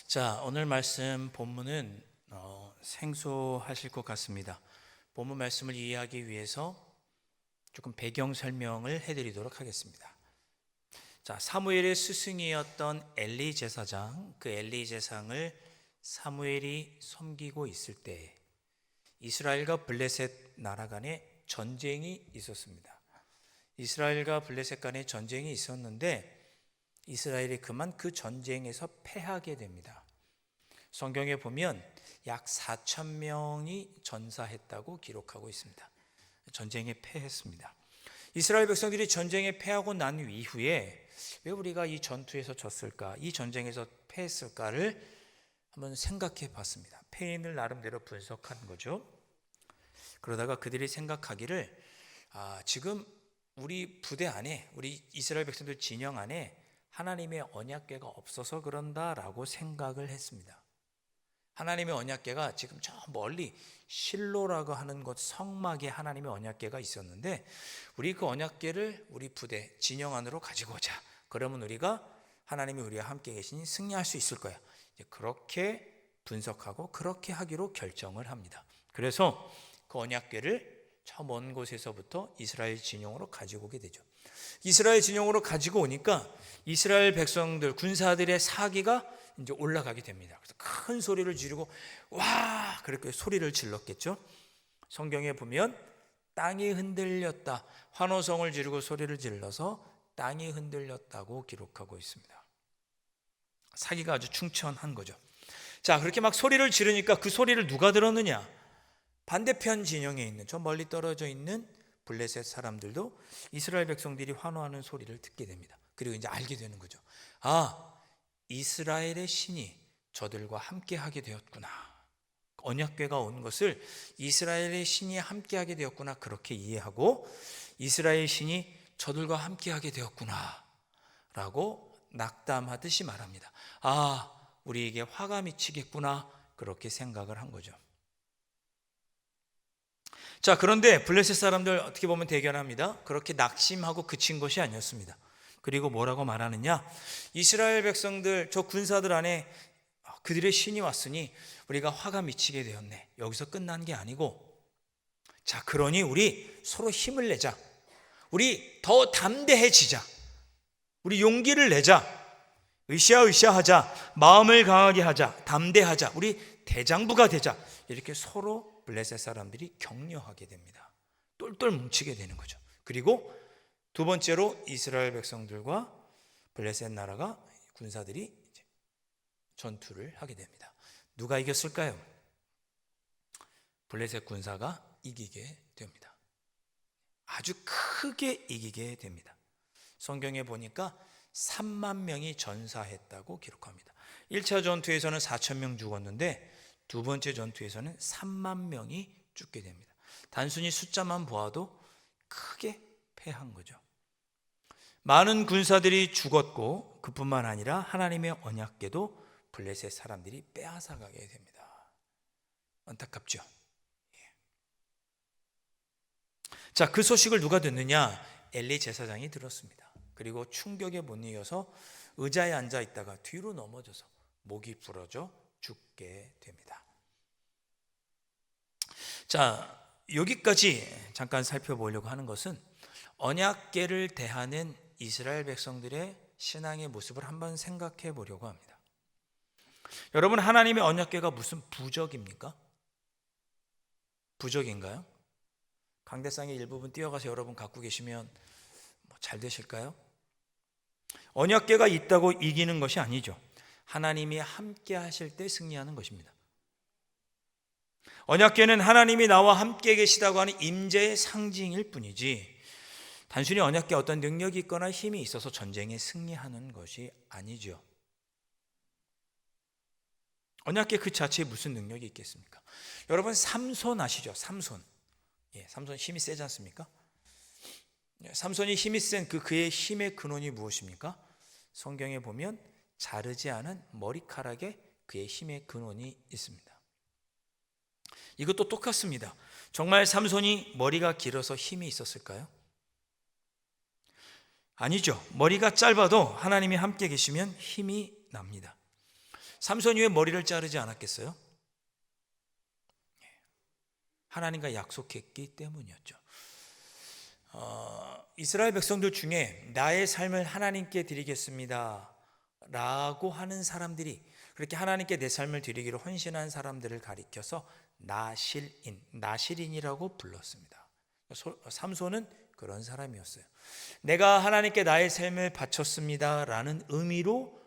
자, 오늘 말씀 본문은 생소하실 것 같습니다. 본문 말씀을 이해하기 위해서 조금 배경 설명을 해드리도록 하겠습니다. 자, 사무엘의 스승이었던 엘리 제사장, 그 엘리 제사장을 사무엘이 섬기고 있을 때 이스라엘과 블레셋 나라 간에 전쟁이 있었습니다. 이스라엘과 블레셋 간에 전쟁이 있었는데 이스라엘이 그만 그 전쟁에서 패하게 됩니다. 성경에 보면 약 4천 명이 전사했다고 기록하고 있습니다. 전쟁에 패했습니다. 이스라엘 백성들이 전쟁에 패하고 난 이후에 왜 우리가 이 전투에서 졌을까, 이 전쟁에서 패했을까를 한번 생각해 봤습니다. 패인을 나름대로 분석한 거죠. 그러다가 그들이 생각하기를 지금 우리 부대 안에, 우리 이스라엘 백성들 진영 안에 하나님의 언약궤가 없어서 그런다라고 생각을 했습니다. 하나님의 언약궤가 지금 저 멀리 실로라고 하는 곳 성막에 하나님의 언약궤가 있었는데 우리 그 언약궤를 우리 부대 진영 안으로 가지고 오자. 그러면 우리가 하나님이 우리와 함께 계시니 승리할 수 있을 거야. 그렇게 분석하고 그렇게 하기로 결정을 합니다. 그래서 그 언약궤를 저 먼 곳에서부터 이스라엘 진영으로 가지고 오게 되죠. 이스라엘 진영으로 가지고 오니까 이스라엘 백성들, 군사들의 사기가 이제 올라가게 됩니다. 그래서 큰 소리를 지르고 와! 그렇게 소리를 질렀겠죠. 성경에 보면 땅이 흔들렸다. 환호성을 지르고 소리를 질러서 땅이 흔들렸다고 기록하고 있습니다. 사기가 아주 충천한 거죠. 자, 그렇게 막 소리를 지르니까 그 소리를 누가 들었느냐? 반대편 진영에 있는, 저 멀리 떨어져 있는 블레셋 사람들도 이스라엘 백성들이 환호하는 소리를 듣게 됩니다. 그리고 이제 알게 되는 거죠. 이스라엘의 신이 저들과 함께 하게 되었구나. 언약궤가 온 것을 이스라엘의 신이 함께 하게 되었구나. 그렇게 이해하고 이스라엘 신이 저들과 함께 하게 되었구나 라고 낙담하듯이 말합니다. 우리에게 화가 미치겠구나. 그렇게 생각을 한 거죠. 자, 그런데 블레셋 사람들 어떻게 보면 대견합니다. 그렇게 낙심하고 그친 것이 아니었습니다. 그리고 뭐라고 말하느냐? 이스라엘 백성들, 저 군사들 안에 그들의 신이 왔으니 우리가 화가 미치게 되었네. 여기서 끝난 게 아니고, 자, 그러니 우리 서로 힘을 내자. 우리 더 담대해지자. 우리 용기를 내자. 으쌰으쌰하자. 마음을 강하게 하자. 담대하자. 우리 대장부가 되자. 이렇게 서로 블레셋 사람들이 격려하게 됩니다. 똘똘 뭉치게 되는 거죠. 그리고 두 번째로 이스라엘 백성들과 블레셋 나라가 군사들이 이제 전투를 하게 됩니다. 누가 이겼을까요? 블레셋 군사가 이기게 됩니다. 아주 크게 이기게 됩니다. 성경에 보니까 3만 명이 전사했다고 기록합니다. 1차 전투에서는 4천 명 죽었는데 두 번째 전투에서는 3만 명이 죽게 됩니다. 단순히 숫자만 보아도 크게 패한 거죠. 많은 군사들이 죽었고 그뿐만 아니라 하나님의 언약궤도 블레셋 사람들이 빼앗아가게 됩니다. 안타깝죠. 자, 그 소식을 누가 듣느냐? 엘리 제사장이 들었습니다. 그리고 충격에 못 이겨서 의자에 앉아 있다가 뒤로 넘어져서 목이 부러져 죽게 됩니다. 자, 여기까지 잠깐 살펴보려고 하는 것은 언약궤를 대하는 이스라엘 백성들의 신앙의 모습을 한번 생각해 보려고 합니다. 여러분, 하나님의 언약궤가 무슨 부적입니까? 부적인가요? 강대상의 일부분 띄어가서 여러분 갖고 계시면 잘 되실까요? 언약궤가 있다고 이기는 것이 아니죠. 하나님이 함께 하실 때 승리하는 것입니다. 언약궤는 하나님이 나와 함께 계시다고 하는 임재의 상징일 뿐이지 단순히 언약궤에 어떤 능력이 있거나 힘이 있어서 전쟁에 승리하는 것이 아니죠. 언약궤 그 자체에 무슨 능력이 있겠습니까? 여러분, 삼손 아시죠? 삼손. 삼손 힘이 세지 않습니까? 삼손이 힘이 센 그의 힘의 근원이 무엇입니까? 성경에 보면 자르지 않은 머리카락에 그의 힘의 근원이 있습니다. 이것도 똑같습니다. 정말 삼손이 머리가 길어서 힘이 있었을까요? 아니죠. 머리가 짧아도 하나님이 함께 계시면 힘이 납니다. 삼손이 왜 머리를 자르지 않았겠어요? 하나님과 약속했기 때문이었죠. 이스라엘 백성들 중에 나의 삶을 하나님께 드리겠습니다 라고 하는 사람들이, 그렇게 하나님께 내 삶을 드리기로 헌신한 사람들을 가리켜서 나실인이라고 불렀습니다. 삼손은 그런 사람이었어요. 내가 하나님께 나의 삶을 바쳤습니다 라는 의미로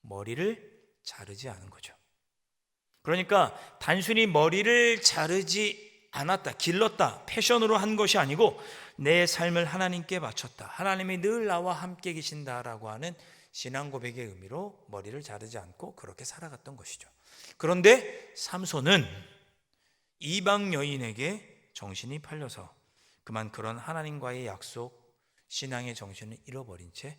머리를 자르지 않은 거죠. 그러니까 단순히 머리를 자르지 않았다, 길렀다, 패션으로 한 것이 아니고 내 삶을 하나님께 바쳤다, 하나님이 늘 나와 함께 계신다라고 하는 신앙 고백의 의미로 머리를 자르지 않고 그렇게 살아갔던 것이죠. 그런데 삼손은 이방 여인에게 정신이 팔려서 그만 그런 하나님과의 약속, 신앙의 정신을 잃어버린 채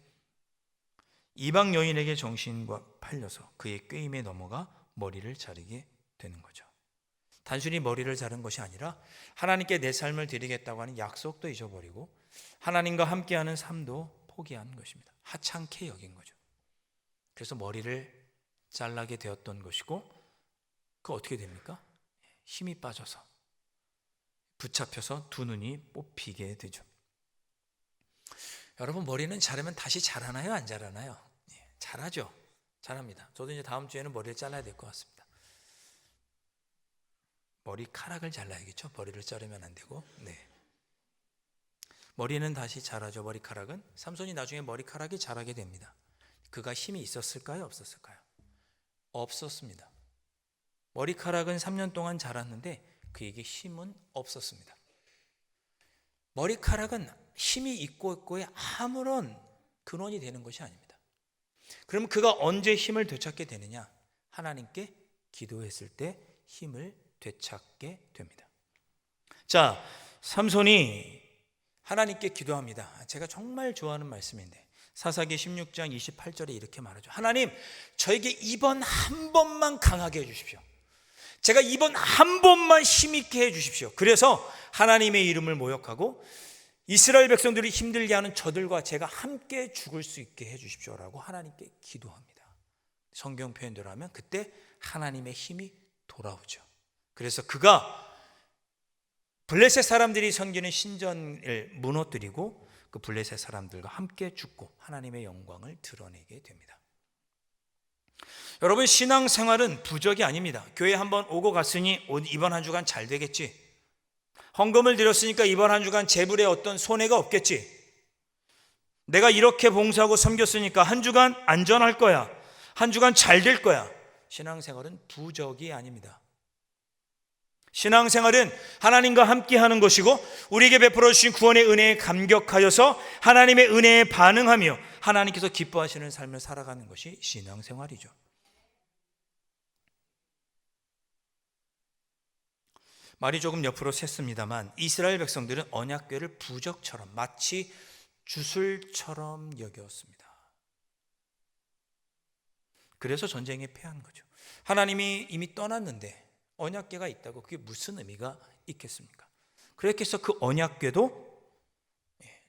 이방 여인에게 정신과 팔려서 그의 꾀임에 넘어가 머리를 자르게 되는 거죠. 단순히 머리를 자른 것이 아니라 하나님께 내 삶을 드리겠다고 하는 약속도 잊어버리고 하나님과 함께하는 삶도 포기한 것입니다. 하찮게 여긴 거죠. 그래서 머리를 잘라게 되었던 것이고, 그 어떻게 됩니까? 힘이 빠져서 붙잡혀서 두 눈이 뽑히게 되죠. 여러분, 머리는 자르면 다시 자라나요? 안 자라나요? 자라죠. 자랍니다. 저도 이제 다음 주에는 머리를 잘라야 될 것 같습니다. 머리카락을 잘라야겠죠. 머리를 자르면 안 되고. 머리는 다시 자라죠. 머리카락은. 삼손이 나중에 머리카락이 자라게 됩니다. 그가 힘이 있었을까요? 없었을까요? 없었습니다. 머리카락은 3년 동안 자랐는데 그에게 힘은 없었습니다. 머리카락은 힘이 있고 없고에 아무런 근원이 되는 것이 아닙니다. 그럼 그가 언제 힘을 되찾게 되느냐? 하나님께 기도했을 때 힘을 되찾게 됩니다. 자, 삼손이 하나님께 기도합니다. 제가 정말 좋아하는 말씀인데 사사기 16장 28절에 이렇게 말하죠. 하나님, 저에게 이번 한 번만 강하게 해주십시오. 제가 이번 한 번만 힘있게 해주십시오. 그래서 하나님의 이름을 모욕하고 이스라엘 백성들이 힘들게 하는 저들과 제가 함께 죽을 수 있게 해주십시오라고 하나님께 기도합니다. 성경 표현대로 하면 그때 하나님의 힘이 돌아오죠. 그래서 그가 블레셋 사람들이 섬기는 신전을 무너뜨리고 그 블레셋 사람들과 함께 죽고 하나님의 영광을 드러내게 됩니다. 여러분, 신앙생활은 부적이 아닙니다. 교회 한번 오고 갔으니 이번 한 주간 잘 되겠지, 헌금을 드렸으니까 이번 한 주간 재물에 어떤 손해가 없겠지, 내가 이렇게 봉사하고 섬겼으니까 한 주간 안전할 거야, 한 주간 잘 될 거야. 신앙생활은 부적이 아닙니다. 신앙생활은 하나님과 함께하는 것이고 우리에게 베풀어 주신 구원의 은혜에 감격하여서 하나님의 은혜에 반응하며 하나님께서 기뻐하시는 삶을 살아가는 것이 신앙생활이죠. 말이 조금 옆으로 샜습니다만 이스라엘 백성들은 언약궤를 부적처럼, 마치 주술처럼 여겼습니다. 그래서 전쟁에 패한 거죠. 하나님이 이미 떠났는데 언약궤가 있다고 그게 무슨 의미가 있겠습니까? 그렇게 해서 그 언약궤도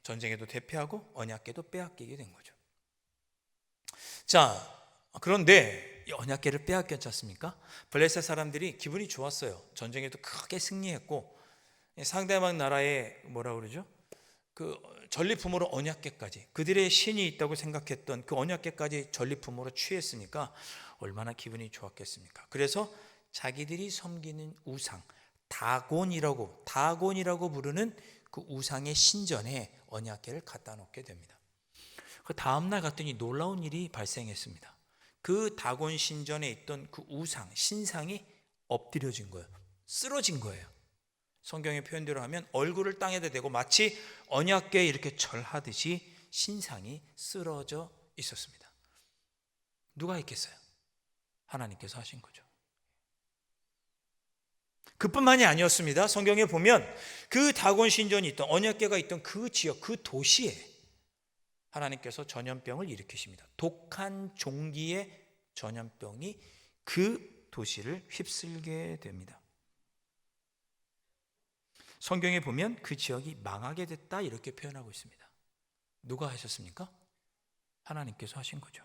전쟁에도 대패하고 언약궤도 빼앗기게 된 거죠. 자, 그런데 이 언약궤를 빼앗겼지 않습니까? 블레셋 사람들이 기분이 좋았어요. 전쟁에도 크게 승리했고 상대방 나라의 뭐라 그러죠? 그 전리품으로 언약궤까지, 그들의 신이 있다고 생각했던 그 언약궤까지 전리품으로 취했으니까 얼마나 기분이 좋았겠습니까? 그래서 자기들이 섬기는 우상, 다곤이라고 부르는 그 우상의 신전에 언약궤를 갖다 놓게 됩니다. 그 다음날 갔더니 놀라운 일이 발생했습니다. 그 다곤 신전에 있던 그 우상, 신상이 엎드려진 거예요. 쓰러진 거예요. 성경의 표현대로 하면 얼굴을 땅에다 대고 마치 언약궤에 이렇게 절하듯이 신상이 쓰러져 있었습니다. 누가 했겠어요? 하나님께서 하신 거죠. 그뿐만이 아니었습니다. 성경에 보면 그 다곤 신전이 있던, 언약궤가 있던 그 지역, 그 도시에 하나님께서 전염병을 일으키십니다. 독한 종기의 전염병이 그 도시를 휩쓸게 됩니다. 성경에 보면 그 지역이 망하게 됐다 이렇게 표현하고 있습니다. 누가 하셨습니까? 하나님께서 하신 거죠.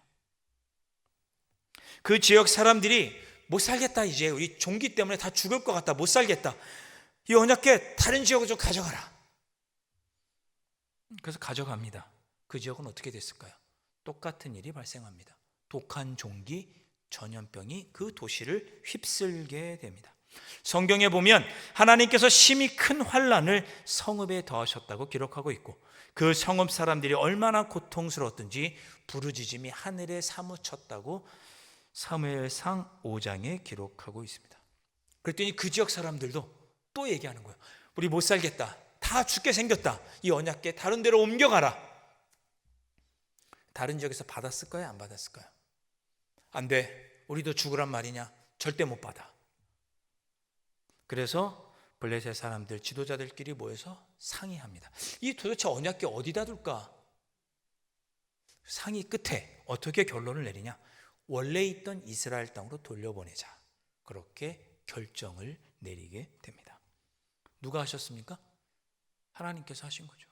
그 지역 사람들이 못 살겠다, 이제 우리 종기 때문에 다 죽을 것 같다, 못 살겠다, 이 언약궤 다른 지역으로 좀 가져가라. 그래서 가져갑니다. 그 지역은 어떻게 됐을까요? 똑같은 일이 발생합니다. 독한 종기, 전염병이 그 도시를 휩쓸게 됩니다. 성경에 보면 하나님께서 심히 큰 환난을 성읍에 더하셨다고 기록하고 있고, 그 성읍 사람들이 얼마나 고통스러웠든지 부르짖음이 하늘에 사무쳤다고 사무엘상 5장에 기록하고 있습니다. 그랬더니 그 지역 사람들도 또 얘기하는 거예요. 우리 못 살겠다, 다 죽게 생겼다, 이 언약궤 다른 데로 옮겨가라. 다른 지역에서 받았을까요, 안 받았을까요? 안 돼, 우리도 죽으란 말이냐, 절대 못 받아. 그래서 블레셋 사람들 지도자들끼리 모여서 상의합니다. 이 도대체 언약궤 어디다 둘까? 상의 끝에 어떻게 결론을 내리냐? 원래 있던 이스라엘 땅으로 돌려보내자, 그렇게 결정을 내리게 됩니다. 누가 하셨습니까? 하나님께서 하신 거죠.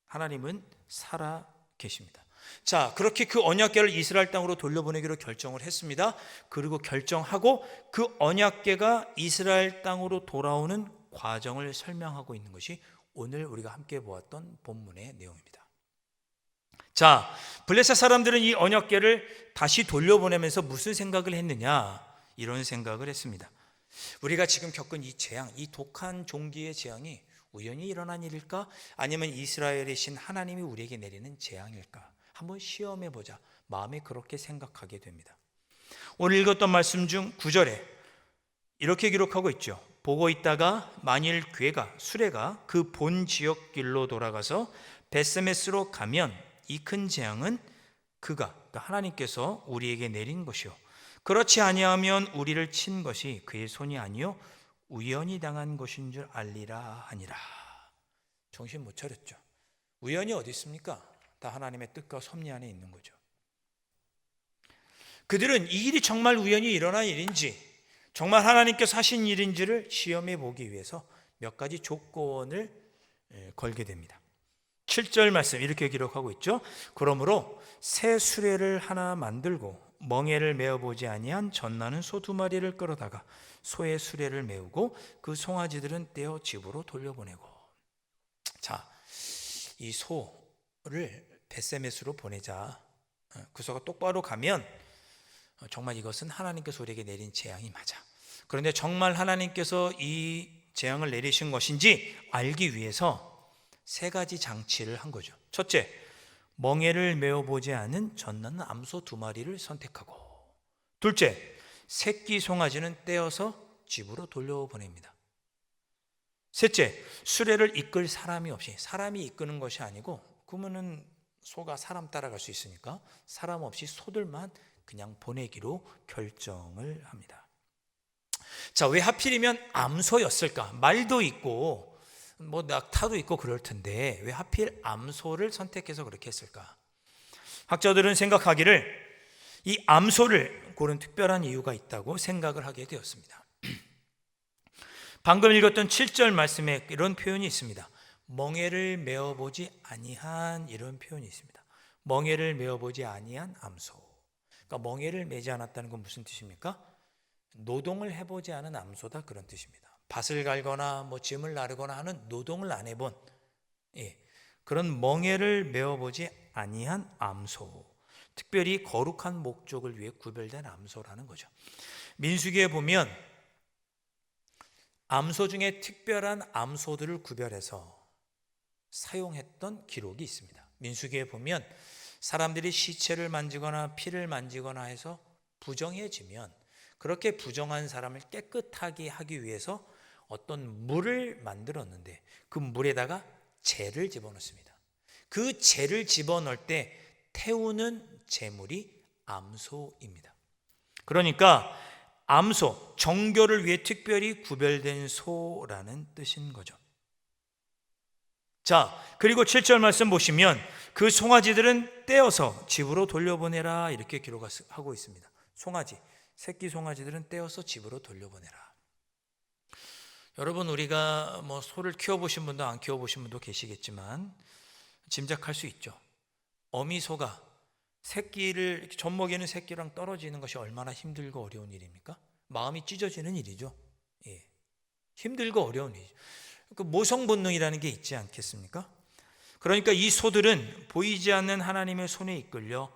하나님은 살아 계십니다. 자, 그렇게 그 언약궤를 이스라엘 땅으로 돌려보내기로 결정을 했습니다. 그리고 결정하고 그 언약궤가 이스라엘 땅으로 돌아오는 과정을 설명하고 있는 것이 오늘 우리가 함께 보았던 본문의 내용입니다. 자, 블레셋 사람들은 이 언약궤를 다시 돌려보내면서 무슨 생각을 했느냐? 이런 생각을 했습니다. 우리가 지금 겪은 이 재앙, 이 독한 종기의 재앙이 우연히 일어난 일일까? 아니면 이스라엘의 신 하나님이 우리에게 내리는 재앙일까? 한번 시험해 보자, 마음에 그렇게 생각하게 됩니다. 오늘 읽었던 말씀 중 9절에 이렇게 기록하고 있죠. 보고 있다가 만일 수레가 그 본 지역 길로 돌아가서 베스메스로 가면 이 큰 재앙은 그러니까 하나님께서 우리에게 내린 것이요, 그렇지 아니하면 우리를 친 것이 그의 손이 아니요 우연히 당한 것인 줄 알리라 하니라. 정신 못 차렸죠. 우연이 어디 있습니까? 다 하나님의 뜻과 섭리 안에 있는 거죠. 그들은 이 일이 정말 우연히 일어난 일인지, 정말 하나님께서 하신 일인지를 시험해 보기 위해서 몇 가지 조건을 걸게 됩니다. 7절 말씀 이렇게 기록하고 있죠. 그러므로 새 수레를 하나 만들고 멍에를 메어보지 아니한 젖나는 소 2마리를 끌어다가 소의 수레를 메우고 그 송아지들은 떼어 집으로 돌려보내고. 자, 이 소를 베세메스로 보내자. 그 소가 똑바로 가면 정말 이것은 하나님께서 우리에게 내린 재앙이 맞아. 그런데 정말 하나님께서 이 재앙을 내리신 것인지 알기 위해서 3가지 장치를 한 거죠. 첫째, 멍에를 메어보지 않은 젖나는 암소 2마리를 선택하고, 둘째, 새끼 송아지는 떼어서 집으로 돌려보냅니다. 셋째, 수레를 이끌 사람이 없이, 사람이 이끄는 것이 아니고, 그러면은 소가 사람 따라갈 수 있으니까 사람 없이 소들만 그냥 보내기로 결정을 합니다. 자, 왜 하필이면 암소였을까? 말도 있고 뭐 낙타도 있고 그럴 텐데 왜 하필 암소를 선택해서 그렇게 했을까? 학자들은 생각하기를 이 암소를 고른 특별한 이유가 있다고 생각을 하게 되었습니다. 방금 읽었던 7절 말씀에 이런 표현이 있습니다. 멍에를 메어보지 아니한, 이런 표현이 있습니다. 멍에를 메어보지 아니한 암소. 그러니까 멍에를 매지 않았다는 건 무슨 뜻입니까? 노동을 해보지 않은 암소다, 그런 뜻입니다. 밭을 갈거나 뭐 짐을 나르거나 하는 노동을 안 해본, 그런 멍에를 메어보지 아니한 암소, 특별히 거룩한 목적을 위해 구별된 암소라는 거죠. 민수기에 보면 암소 중에 특별한 암소들을 구별해서 사용했던 기록이 있습니다. 민수기에 보면 사람들이 시체를 만지거나 피를 만지거나 해서 부정해지면 그렇게 부정한 사람을 깨끗하게 하기 위해서 어떤 물을 만들었는데 그 물에다가 재를 집어넣습니다. 그 재를 집어넣을 때 태우는 재물이 암소입니다. 그러니까 암소, 정결을 위해 특별히 구별된 소라는 뜻인 거죠. 자, 그리고 7절 말씀 보시면 그 송아지들은 떼어서 집으로 돌려보내라, 이렇게 기록하고 있습니다. 송아지, 새끼 송아지들은 떼어서 집으로 돌려보내라. 여러분, 우리가 뭐 소를 키워보신 분도 안 키워보신 분도 계시겠지만 짐작할 수 있죠. 어미소가 새끼를 이렇게 젖먹이는 새끼랑 떨어지는 것이 얼마나 힘들고 어려운 일입니까? 마음이 찢어지는 일이죠. 예. 힘들고 어려운 일이죠. 그 모성 본능이라는 게 있지 않겠습니까? 그러니까 이 소들은 보이지 않는 하나님의 손에 이끌려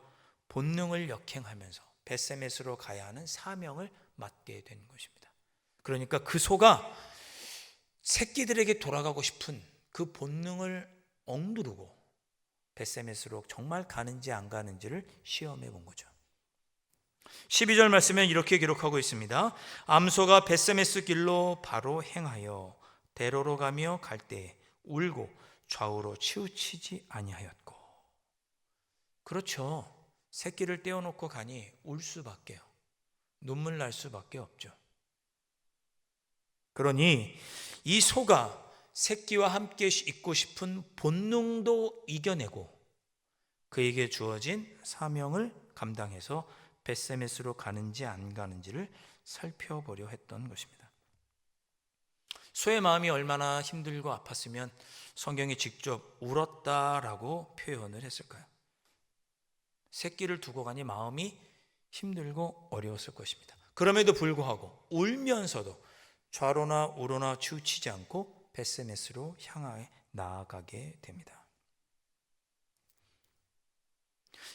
본능을 역행하면서 벳세메스로 가야 하는 사명을 맡게 된 것입니다. 그러니까 그 소가 새끼들에게 돌아가고 싶은 그 본능을 억누르고 벳세메스로 정말 가는지 안 가는지를 시험해 본 거죠. 12절 말씀에 이렇게 기록하고 있습니다. 암소가 벳세메스 길로 바로 행하여 대로로 가며 갈 때에 울고 좌우로 치우치지 아니하였고. 그렇죠. 새끼를 떼어놓고 가니 울 수밖에요. 눈물 날 수밖에 없죠. 그러니 이 소가 새끼와 함께 있고 싶은 본능도 이겨내고 그에게 주어진 사명을 감당해서 벳세메스로 가는지 안 가는지를 살펴보려 했던 것입니다. 소의 마음이 얼마나 힘들고 아팠으면 성경이 직접 울었다라고 표현을 했을까요? 새끼를 두고 가니 마음이 힘들고 어려웠을 것입니다. 그럼에도 불구하고 울면서도 좌로나 우로나 치우치지 않고 벳세메스로 향해 나아가게 됩니다.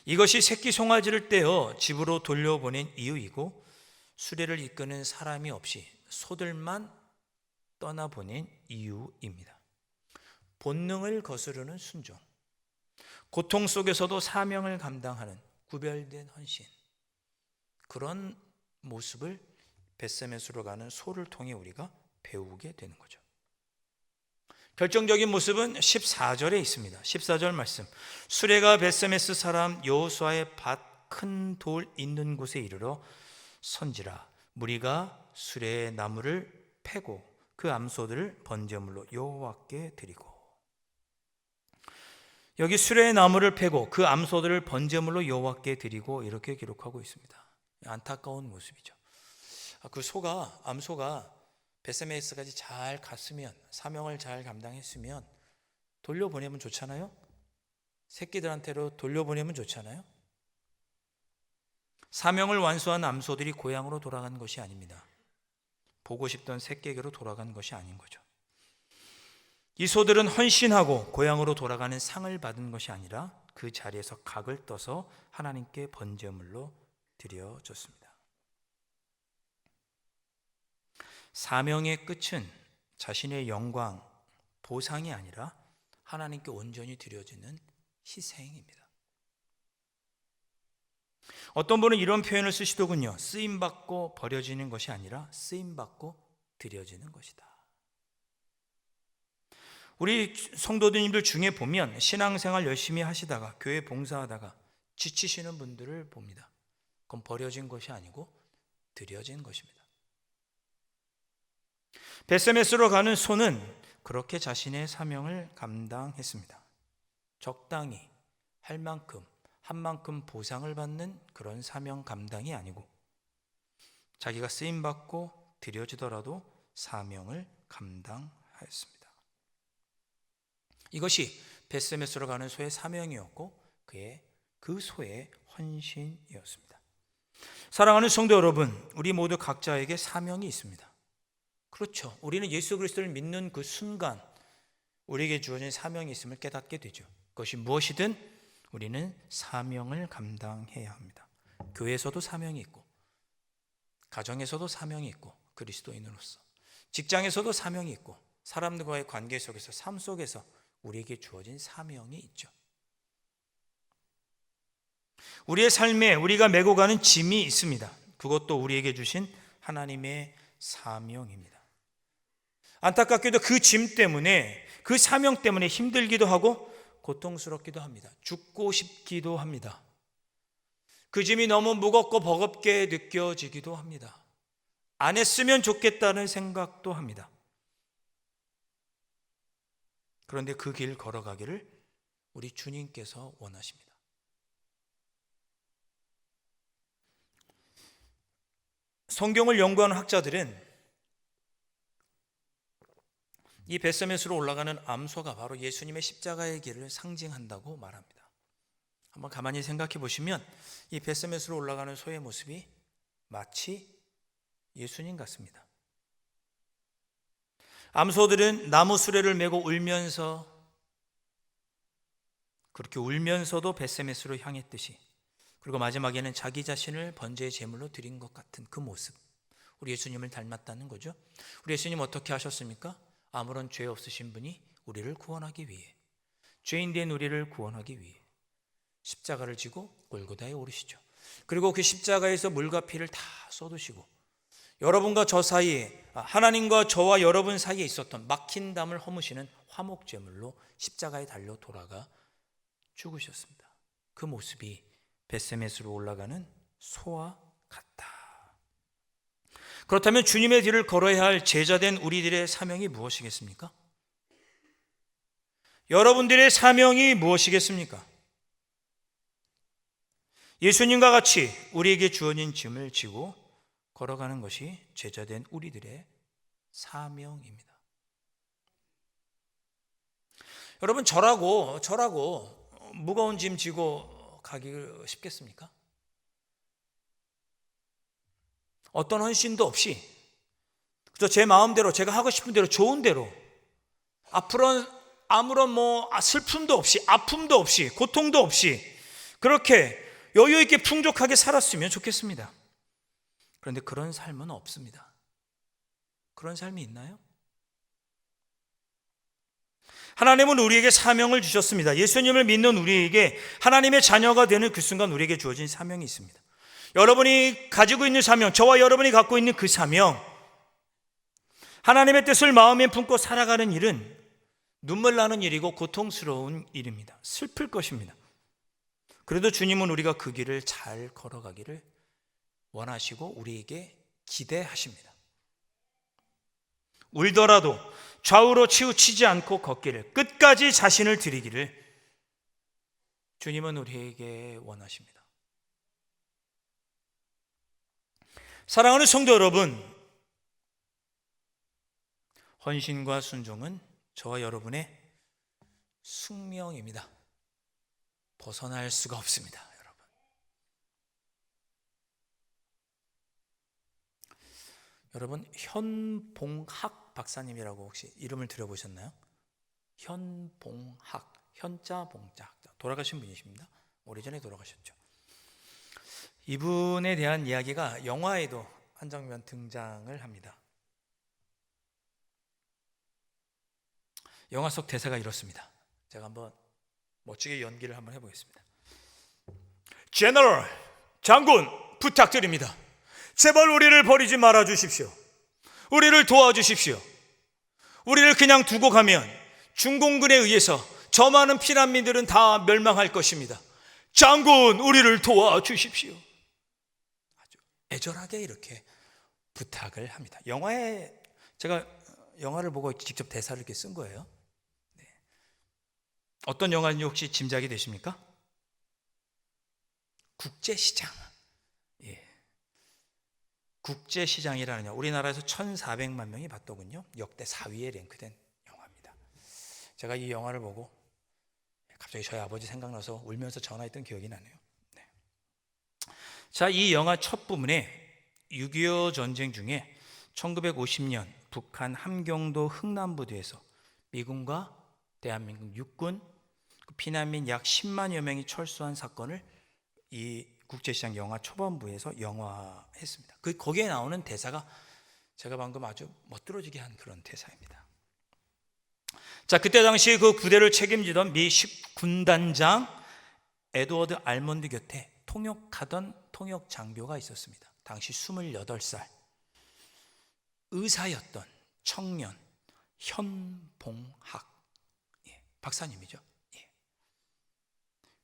이것이 새끼 송아지를 떼어 집으로 돌려보낸 이유이고 수레를 이끄는 사람이 없이 소들만 떠나보낸 이유입니다. 본능을 거스르는 순종, 고통 속에서도 사명을 감당하는 구별된 헌신, 그런 모습을 벳세메스로 가는 소를 통해 우리가 배우게 되는 거죠. 결정적인 모습은 14절에 있습니다. 14절 말씀. 수레가 벳세메스 사람 여호수아의 밭 큰 돌 있는 곳에 이르러 선지라 무리가 수레의 나무를 패고 그 암소들을 번제물로 여호와께 드리고. 여기 수레의 나무를 패고 그 암소들을 번제물로 여호와께 드리고 이렇게 기록하고 있습니다. 안타까운 모습이죠. 그 암소가 벳세메스까지 잘 갔으면, 사명을 잘 감당했으면 돌려보내면 좋잖아요. 새끼들한테로 돌려보내면 좋잖아요. 사명을 완수한 암소들이 고향으로 돌아간 것이 아닙니다. 보고 싶던 새끼에게로 돌아간 것이 아닌 거죠. 이 소들은 헌신하고 고향으로 돌아가는 상을 받은 것이 아니라 그 자리에서 각을 떠서 하나님께 번제물로 드려졌습니다. 사명의 끝은 자신의 영광, 보상이 아니라 하나님께 온전히 드려지는 희생입니다. 어떤 분은 이런 표현을 쓰시더군요. 쓰임받고 버려지는 것이 아니라 쓰임받고 드려지는 것이다. 우리 성도님들 중에 보면 신앙생활 열심히 하시다가 교회 봉사하다가 지치시는 분들을 봅니다. 그건 버려진 것이 아니고 드려진 것입니다. 벳세메스로 가는 소는 그렇게 자신의 사명을 감당했습니다. 적당히 할 만큼 한 만큼 보상을 받는 그런 사명 감당이 아니고 자기가 쓰임받고 드려지더라도 사명을 감당하였습니다. 이것이 벳세메스로 가는 소의 사명이었고 그 소의 헌신이었습니다. 사랑하는 성도 여러분, 우리 모두 각자에게 사명이 있습니다. 그렇죠. 우리는 예수 그리스도를 믿는 그 순간 우리에게 주어진 사명이 있음을 깨닫게 되죠. 그것이 무엇이든 우리는 사명을 감당해야 합니다. 교회에서도 사명이 있고 가정에서도 사명이 있고 그리스도인으로서 직장에서도 사명이 있고 사람들과의 관계 속에서 삶 속에서 우리에게 주어진 사명이 있죠. 우리의 삶에 우리가 메고 가는 짐이 있습니다. 그것도 우리에게 주신 하나님의 사명입니다. 안타깝게도 그 짐 때문에, 그 사명 때문에 힘들기도 하고 고통스럽기도 합니다. 죽고 싶기도 합니다. 그 짐이 너무 무겁고 버겁게 느껴지기도 합니다. 안 했으면 좋겠다는 생각도 합니다. 그런데 그 길 걸어가기를 우리 주님께서 원하십니다. 성경을 연구하는 학자들은 이 벳세메스로 올라가는 암소가 바로 예수님의 십자가의 길을 상징한다고 말합니다. 한번 가만히 생각해 보시면 이 벳세메스로 올라가는 소의 모습이 마치 예수님 같습니다. 암소들은 나무 수레를 메고 울면서, 그렇게 울면서도 벳세메스로 향했듯이, 그리고 마지막에는 자기 자신을 번제의 제물로 드린 것 같은 그 모습, 우리 예수님을 닮았다는 거죠. 우리 예수님 어떻게 하셨습니까? 아무런 죄 없으신 분이 우리를 구원하기 위해, 죄인 된 우리를 구원하기 위해 십자가를 지고 골고다에 오르시죠. 그리고 그 십자가에서 물과 피를 다 쏟으시고 여러분과 저 사이에, 하나님과 저와 여러분 사이에 있었던 막힌 담을 허무시는 화목제물로 십자가에 달려 돌아가 죽으셨습니다. 그 모습이 벳세메스로 올라가는 소와 같다. 그렇다면 주님의 뒤를 걸어야 할 제자된 우리들의 사명이 무엇이겠습니까? 여러분들의 사명이 무엇이겠습니까? 예수님과 같이 우리에게 주어진 짐을 지고 걸어가는 것이 제자된 우리들의 사명입니다. 여러분, 저라고 무거운 짐 지고 가기 쉽겠습니까? 어떤 헌신도 없이 그저 제 마음대로, 제가 하고 싶은 대로, 좋은 대로, 앞으로는 아무런 슬픔도 없이, 아픔도 없이, 고통도 없이 그렇게 여유 있게 풍족하게 살았으면 좋겠습니다. 그런데 그런 삶은 없습니다. 그런 삶이 있나요? 하나님은 우리에게 사명을 주셨습니다. 예수님을 믿는 우리에게 하나님의 자녀가 되는 그 순간 우리에게 주어진 사명이 있습니다. 여러분이 가지고 있는 사명, 저와 여러분이 갖고 있는 그 사명, 하나님의 뜻을 마음에 품고 살아가는 일은 눈물 나는 일이고 고통스러운 일입니다. 슬플 것입니다. 그래도 주님은 우리가 그 길을 잘 걸어가기를 원하시고 우리에게 기대하십니다. 울더라도 좌우로 치우치지 않고 걷기를, 끝까지 자신을 드리기를 주님은 우리에게 원하십니다. 사랑하는 성도 여러분, 헌신과 순종은 저와 여러분의 숙명입니다. 벗어날 수가 없습니다, 여러분. 여러분, 현봉학 박사님이라고 혹시 이름을 들어보셨나요? 현봉학, 현자 봉자, 돌아가신 분이십니다. 오래전에 돌아가셨죠. 이분에 대한 이야기가 영화에도 한 장면 등장을 합니다. 영화 속 대사가 이렇습니다. 제가 한번 멋지게 연기를 한번 해보겠습니다. 제너럴, 장군, 부탁드립니다. 제발 우리를 버리지 말아 주십시오. 우리를 도와주십시오. 우리를 그냥 두고 가면 중공군에 의해서 저 많은 피난민들은 다 멸망할 것입니다. 장군, 우리를 도와주십시오. 아주 애절하게 이렇게 부탁을 합니다. 영화에, 제가 영화를 보고 직접 대사를 이렇게 쓴 거예요. 네. 어떤 영화인지 혹시 짐작이 되십니까? 국제시장. 예. 국제시장이라는 영화, 우리나라에서 1,400만 명이 봤더군요. 역대 4위에 랭크된 영화입니다. 제가 이 영화를 보고 갑자기 저희 아버지 생각나서 울면서 전화했던 기억이 나네요. 네. 자, 이 영화 첫 부분에 6.25 전쟁 중에 1950년 북한 함경도 흥남부두에서 미군과 대한민국 육군 피난민 약 10만여 명이 철수한 사건을 이 국제시장 영화 초반부에서 영화했습니다. 거기에 나오는 대사가 제가 방금 아주 멋들어지게 한 그런 대사입니다. 자, 그때 당시 그 부대를 책임지던 미 군단장 에드워드 알몬드 곁에 통역하던 통역 장교가 있었습니다. 당시 28살 의사였던 청년 현봉학, 박사님이죠.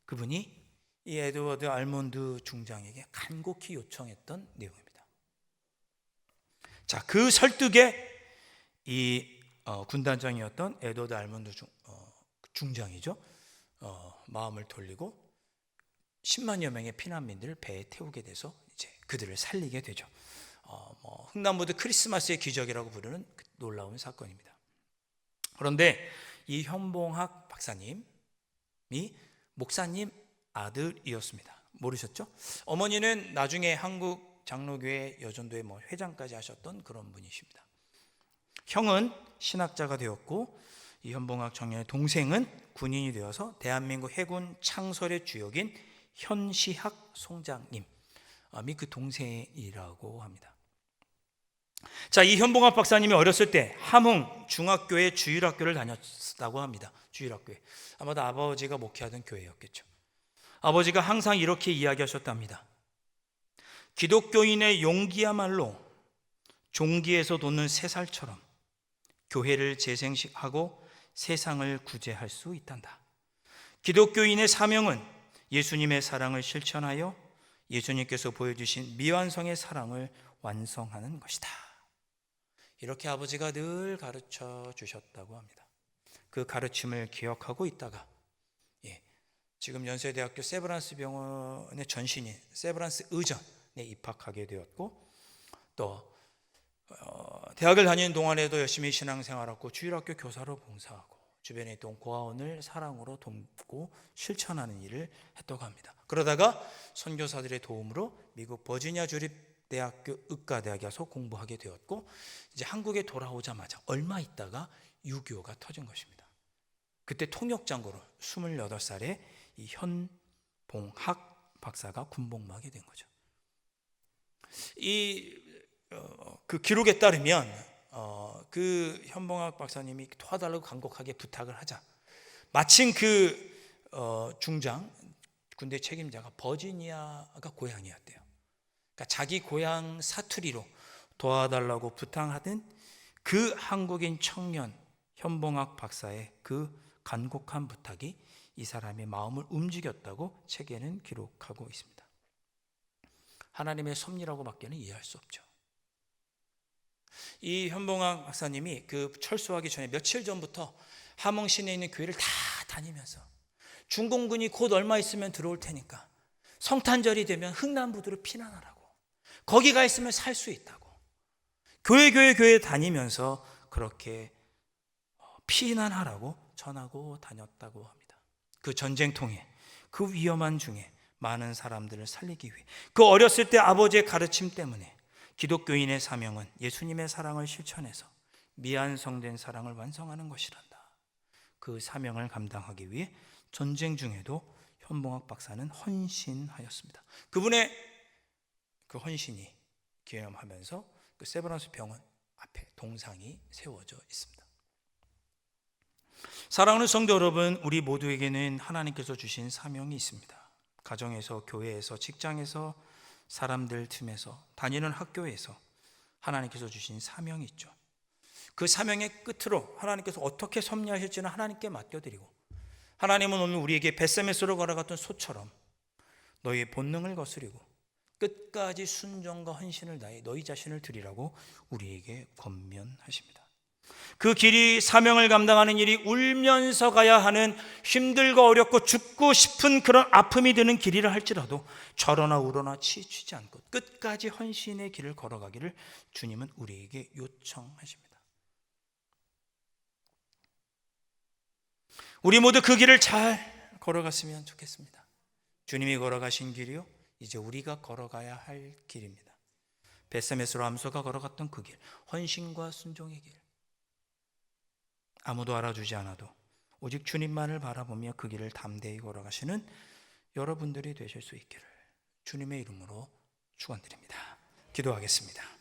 그분이 이 에드워드 알몬드 중장에게 간곡히 요청했던 내용입니다. 자, 그 설득에 이 군단장이었던 에드워드 알몬드 중장이죠. 마음을 돌리고 10만여 명의 피난민들을 배에 태우게 돼서 이제 그들을 살리게 되죠. 흥남부두 크리스마스의 기적이라고 부르는 놀라운 사건입니다. 그런데 이 현봉학 박사님이 목사님 아들이었습니다. 모르셨죠? 어머니는 나중에 한국 장로교회 여전도의 회장까지 하셨던 그런 분이십니다. 형은 신학자가 되었고 이 현봉학 청년의 동생은 군인이 되어서 대한민국 해군 창설의 주역인 현시학 송장님이 그 동생이라고 합니다. 자, 이 현봉학 박사님이 어렸을 때 함흥 중학교의 주일학교를 다녔다고 합니다. 주일학교에. 아마도 아버지가 목회하던 교회였겠죠. 아버지가 항상 이렇게 이야기하셨답니다. 기독교인의 용기야말로 종기에서 돋는 새살처럼 교회를 재생하고 세상을 구제할 수 있단다. 기독교인의 사명은 예수님의 사랑을 실천하여 예수님께서 보여주신 미완성의 사랑을 완성하는 것이다. 이렇게 아버지가 늘 가르쳐 주셨다고 합니다. 그 가르침을 기억하고 있다가 지금 연세대학교 세브란스 병원의 전신인 세브란스 의전에 입학하게 되었고 또 대학을 다니는 동안에도 열심히 신앙생활하고 주일학교 교사로 봉사하고 주변에 있던 고아원을 사랑으로 돕고 실천하는 일을 했다고 합니다. 그러다가 선교사들의 도움으로 미국 버지니아 주립대학교 의과대학에 가서 공부하게 되었고 이제 한국에 돌아오자마자 얼마 있다가 6.25가 터진 것입니다. 그때 통역장교로 28살에 이 현봉학 박사가 군복무하게 된 거죠. 그 기록에 따르면 그 현봉학 박사님이 도와달라고 간곡하게 부탁을 하자 마침 그 중장 군대 책임자가 버지니아가 고향이었대요. 그러니까 자기 고향 사투리로 도와달라고 부탁하던 그 한국인 청년 현봉학 박사의 그 간곡한 부탁이 이 사람의 마음을 움직였다고 책에는 기록하고 있습니다. 하나님의 섭리라고밖에는 이해할 수 없죠. 이 현봉학 박사님이 그 철수하기 전에 며칠 전부터 함흥 시내에 있는 교회를 다 다니면서 중공군이 곧 얼마 있으면 들어올 테니까 성탄절이 되면 흥남부두로 피난하라고, 거기 가 있으면 살 수 있다고 교회 다니면서 그렇게 피난하라고 전하고 다녔다고 합니다. 그 전쟁통에 그 위험한 중에 많은 사람들을 살리기 위해 그 어렸을 때 아버지의 가르침 때문에 기독교인의 사명은 예수님의 사랑을 실천해서 미완성된 사랑을 완성하는 것이란다. 그 사명을 감당하기 위해 전쟁 중에도 현봉학 박사는 헌신하였습니다. 그분의 그 헌신이 기념하면서 그 세브란스 병원 앞에 동상이 세워져 있습니다. 사랑하는 성도 여러분, 우리 모두에게는 하나님께서 주신 사명이 있습니다. 가정에서, 교회에서, 직장에서, 사람들 틈에서, 다니는 학교에서 하나님께서 주신 사명이 있죠. 그 사명의 끝으로 하나님께서 어떻게 섭리하실지는 하나님께 맡겨드리고, 하나님은 오늘 우리에게 벳세메스로 걸어갔던 소처럼 너희의 본능을 거스리고 끝까지 순종과 헌신을 다해 너희 자신을 드리라고 우리에게 권면하십니다. 그 길이, 사명을 감당하는 일이 울면서 가야 하는 힘들고 어렵고 죽고 싶은 그런 아픔이 드는 길이라 할지라도 저러나 우러나 치치지 않고 끝까지 헌신의 길을 걸어가기를 주님은 우리에게 요청하십니다. 우리 모두 그 길을 잘 걸어갔으면 좋겠습니다. 주님이 걸어가신 길이요, 이제 우리가 걸어가야 할 길입니다. 벳세메스로 암소가 걸어갔던 그 길, 헌신과 순종의 길. 아무도 알아주지 않아도 오직 주님만을 바라보며 그 길을 담대히 걸어가시는 여러분들이 되실 수 있기를 주님의 이름으로 축원드립니다. 기도하겠습니다.